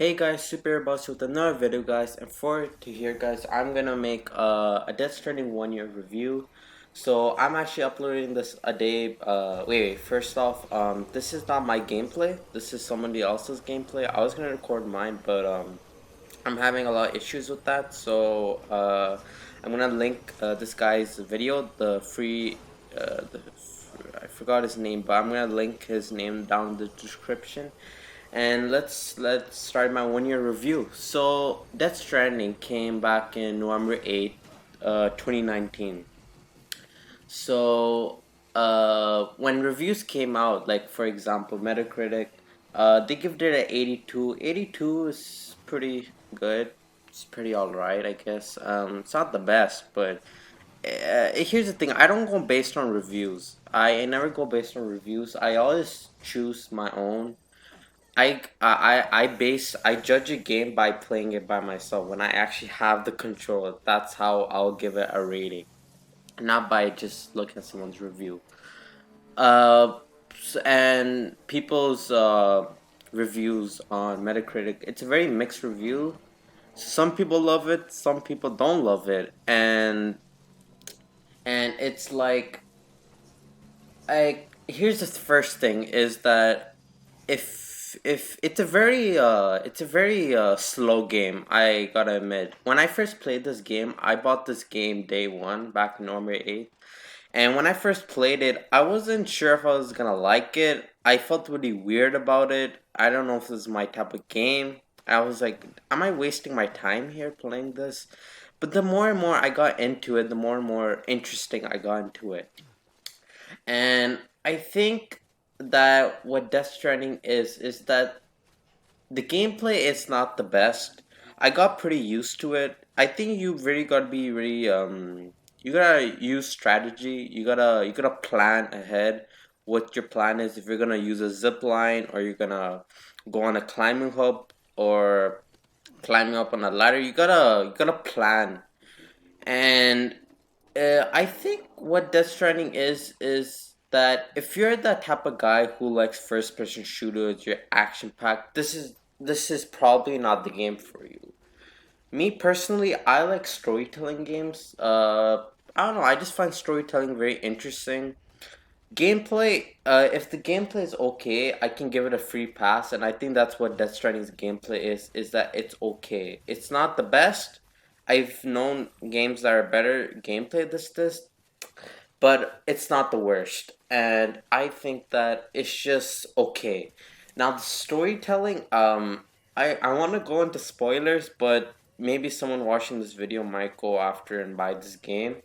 Hey guys, Super Boss with another video guys, and for to here guys, I'm gonna make a Death Stranding 1 year review. So I'm actually uploading this a day. Wait, first off, this is not my gameplay. This is somebody else's gameplay. I was gonna record mine, but I'm having a lot of issues with that. So I'm gonna link this guy's video, the free, I forgot his name, but I'm gonna link his name down in the description. And let's start my 1 year review. So Death Stranding came back in November 8th, 2019. So when reviews came out, like for example Metacritic, they give it an 82. 82 is pretty good. It's pretty alright, I guess. It's not the best, but here's the thing. I don't go based on reviews. I never go based on reviews. I always choose my own. I judge a game by playing it by myself when I actually have the control. That's how I'll give it a rating, not by just looking at someone's review. Uh, and people's reviews on Metacritic, it's a very mixed review. Some people love it, some people don't love it, and it's like here's the first thing is that if it's a very slow game. I gotta admit, when I first played this game, I bought this game day one back in November 8th, and when I first played it, I wasn't sure if I was gonna like it. I felt really weird about it. I don't know if this is my type of game. I was like, am I wasting my time here playing this? But the more and more I got into it, the more and more interesting I got into it. And I think that what Death Stranding is that the gameplay is not the best. I got pretty used to it. I think you really gotta be really you gotta use strategy. You gotta plan ahead what your plan is, if you're gonna use a zip line or you're gonna go on a climbing hub or climbing up on a ladder. You gotta plan. And I think what Death Stranding is that if you're the type of guy who likes first person shooters, you're action packed, this is probably not the game for you. Me personally, I like storytelling games. I don't know, I just find storytelling very interesting. Gameplay, if the gameplay is okay, I can give it a free pass, and I think that's what Death Stranding's gameplay is that it's okay. It's not the best. I've known games that are better gameplay this, but it's not the worst. And I think that it's just okay. Now the storytelling, I want to go into spoilers, but maybe someone watching this video might go after and buy this game.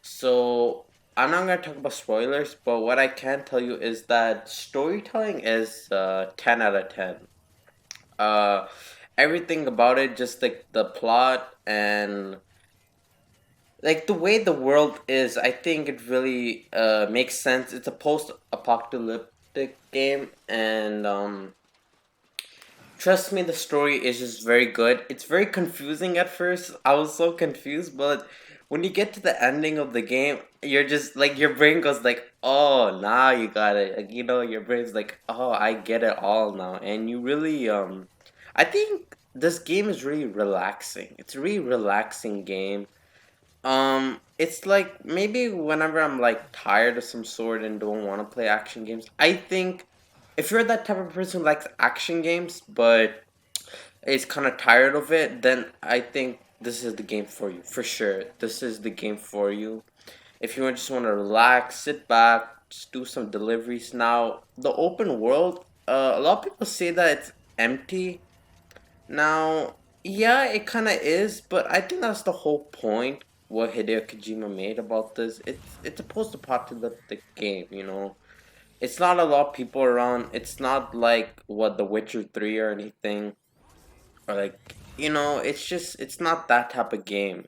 So I'm not gonna talk about spoilers, but what I can tell you is that storytelling is 10 out of 10. Uh, Everything about it, just like the plot and like the way the world is, I think it really makes sense. It's a post-apocalyptic game, and trust me, the story is just very good. It's very confusing at first. I was so confused, but when you get to the ending of the game, you're just like your brain goes like, "Oh, now you got it." Like, your brain's like, "Oh, I get it all now." And you really I think this game is really relaxing. It's a really relaxing game. It's like maybe whenever I'm like tired of some sort and don't want to play action games, I think if you're that type of person who likes action games but is kind of tired of it, then I think this is the game for you for sure. This is the game for you. If you just want to relax, sit back, just do some deliveries. Now, the open world, a lot of people say that it's empty. Now, yeah, it kind of is, but I think that's the whole point. What Hideo Kojima made about this, it's a post-apocalyptic game. It's not a lot of people around. It's not like what The Witcher 3 or anything, or like it's not that type of game.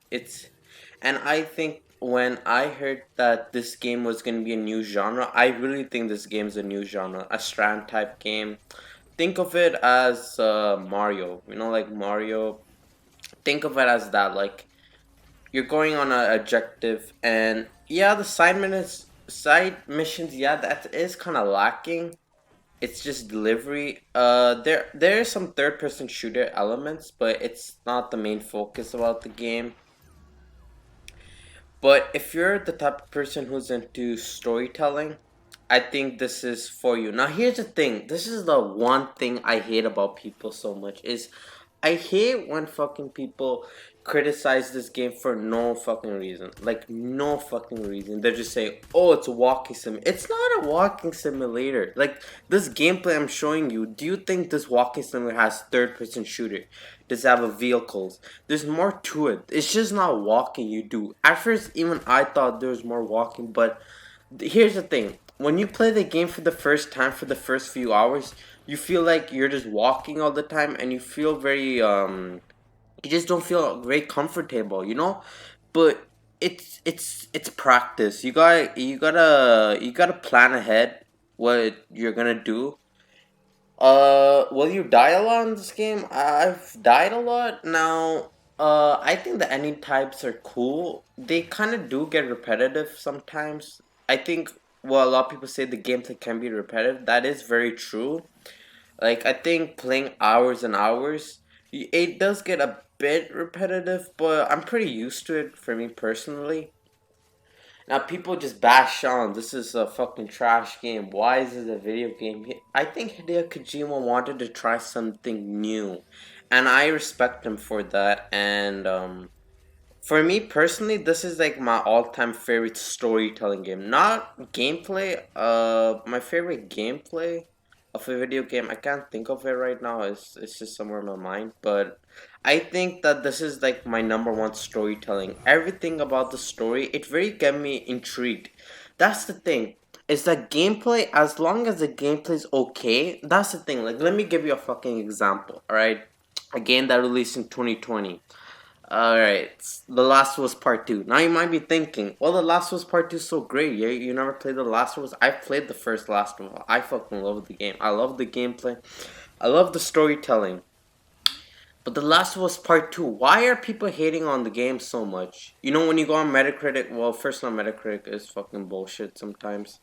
And I think when I heard that this game was gonna be a new genre, I really think this game is a new genre, a strand type game. Think of it as Mario. Like Mario. Think of it as that. Like you're going on an objective, and yeah, the side missions. Yeah, that is kind of lacking. It's just delivery. There are some third person shooter elements, but it's not the main focus about the game. But if you're the type of person who's into storytelling, I think this is for you. Now here's the thing. This is the one thing I hate about people so much is I hate when fucking people criticize this game for no fucking reason. Like no fucking reason. They just say, "Oh, it's a walking sim." It's not a walking simulator. Like this gameplay I'm showing you. Do you think this walking simulator has third-person shooter? Does it have a vehicles? There's more to it. It's just not walking. You do. At first, even I thought there was more walking, but here's the thing. When you play the game for the first time, for the first few hours, you feel like you're just walking all the time, and you feel very you just don't feel very comfortable, you know. But it's practice. You gotta plan ahead what you're gonna do. Will you die a lot in this game? I've died a lot. Now, I think the ending types are cool. They kind of do get repetitive sometimes. I think, well, a lot of people say the gameplay can be repetitive. That is very true. Like, I think playing hours and hours, it does get a bit repetitive, but I'm pretty used to it for me personally. Now people just bash on this is a fucking trash game. Why is it a video game? I think Hideo Kojima wanted to try something new, and I respect him for that. And for me personally, this is like my all-time favorite storytelling game. Not gameplay. My favorite gameplay of a video game. I can't think of it right now. It's just somewhere in my mind. But I think that this is like my number one storytelling. Everything about the story, it really get me intrigued. That's the thing. Is that gameplay? As long as the gameplay is okay, that's the thing. Like, let me give you a fucking example. All right, a game that released in 2020. Alright, The Last of Us Part 2. Now you might be thinking, well, The Last of Us Part 2 is so great. You never played The Last of Us? I played the first Last of Us. I fucking love the game. I love the gameplay. I love the storytelling. But The Last of Us Part 2, why are people hating on the game so much? You know, when you go on Metacritic, well, first on Metacritic is fucking bullshit sometimes.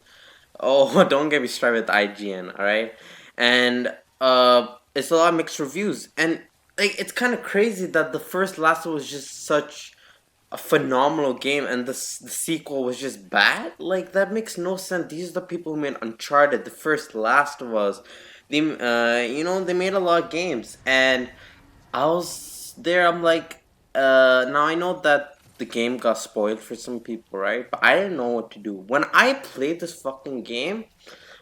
Oh, don't get me started with IGN, alright? And it's a lot of mixed reviews. And like it's kind of crazy that the first Last of Us was just such a phenomenal game and the sequel was just bad. Like that makes no sense. These are the people who made Uncharted, the first Last of Us. They they made a lot of games and I was there. I'm like, now I know that the game got spoiled for some people, right? But I didn't know what to do. When I played this fucking game,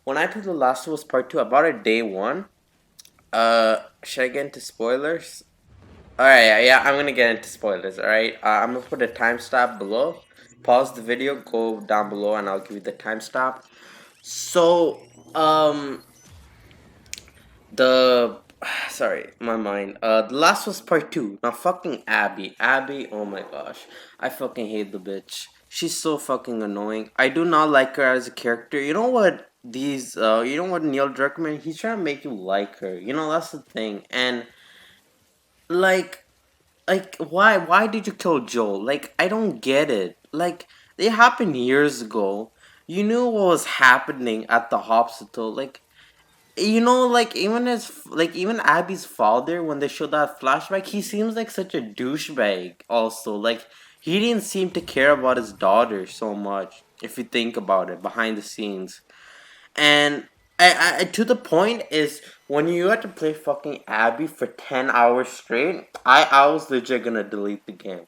when I played The Last of Us Part 2, about a day one, should I get into spoilers? Alright, yeah, I'm gonna get into spoilers, alright? I'm gonna put a timestamp below. Pause the video, go down below, and I'll give you the timestamp. So, the sorry, my mind. The last was part two. Now fucking Abby. Abby, oh my gosh. I fucking hate the bitch. She's so fucking annoying. I do not like her as a character. You know what you know what Neil Druckmann, he's trying to make you like her. You know, that's the thing. And like why did you kill Joel? Like I don't get it. Like it happened years ago. You knew what was happening at the hospital. Like like even Abby's father, when they showed that flashback, he seems like such a douchebag. Also, like he didn't seem to care about his daughter so much. If you think about it, behind the scenes, and to the point is when you had to play fucking Abby for 10 hours straight, I was legit gonna delete the game.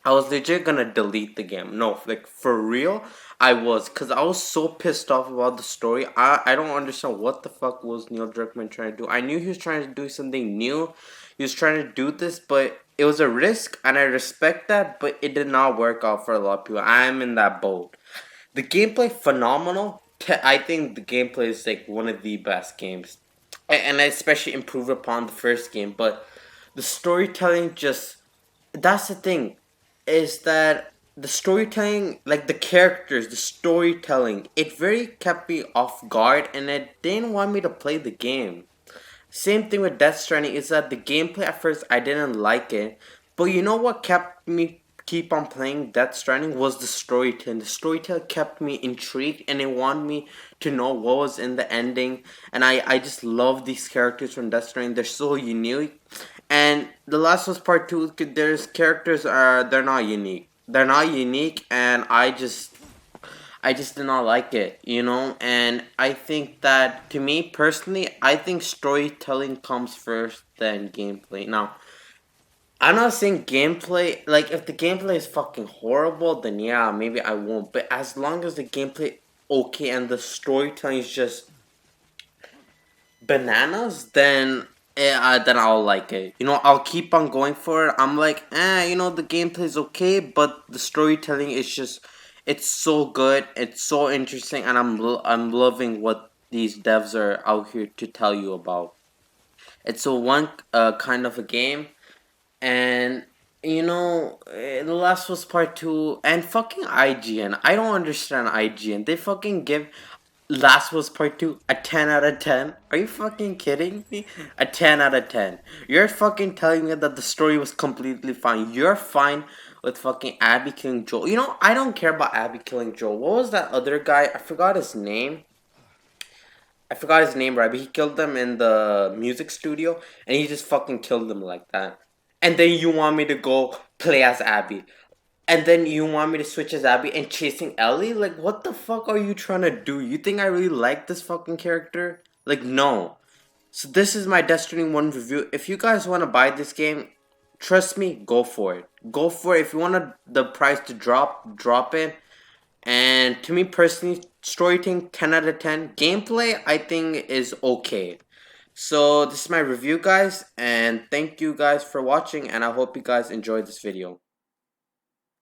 I was legit gonna delete the game. No, like for real, I was, cause I was so pissed off about the story. I don't understand what the fuck was Neil Druckmann trying to do. I knew he was trying to do something new. He was trying to do this, but it was a risk, and I respect that. But it did not work out for a lot of people. I am in that boat. The gameplay phenomenal. I think the gameplay is like one of the best games, and I especially improved upon the first game. But the storytelling just that's the thing is that the storytelling, like the characters, the storytelling, it very kept me off guard and it didn't want me to play the game. Same thing with Death Stranding is that the gameplay at first I didn't like it, but you know what keep on playing Death Stranding was the storytelling. The storytelling kept me intrigued and it wanted me to know what was in the ending. And I just love these characters from Death Stranding. They're so unique. And The Last of Us Part 2, there's characters are they're not unique. They're not unique and I just did not like it, you know? And I think that, to me personally, I think storytelling comes first than gameplay. Now, I'm not saying gameplay, like, if the gameplay is fucking horrible, then yeah, maybe I won't. But as long as the gameplay okay and the storytelling is just bananas, then I'll like it. You know, I'll keep on going for it. I'm like, the gameplay is okay, but the storytelling is just, it's so good, it's so interesting, and I'm loving what these devs are out here to tell you about. It's a one kind of a game, and the last was part two, and fucking IGN. I don't understand IGN. They fucking give Last was Part 2 a 10 out of 10. Are you fucking kidding me? A 10 out of 10. You're fucking telling me that the story was completely fine. You're fine with fucking Abby killing Joel. You know, I don't care about Abby killing Joel. What was that other guy? I forgot his name. Right? But he killed them in the music studio, and he just fucking killed them like that. And then you want me to go play as Abby. And then you want me to switch as Abby and chasing Ellie? Like, what the fuck are you trying to do? You think I really like this fucking character? Like, no. So this is my Destiny 1 review. If you guys want to buy this game, trust me, go for it. Go for it. If you want the price to drop it. And to me personally, storytelling 10 out of 10. Gameplay, I think, is okay. So this is my review, guys. And thank you guys for watching. And I hope you guys enjoyed this video.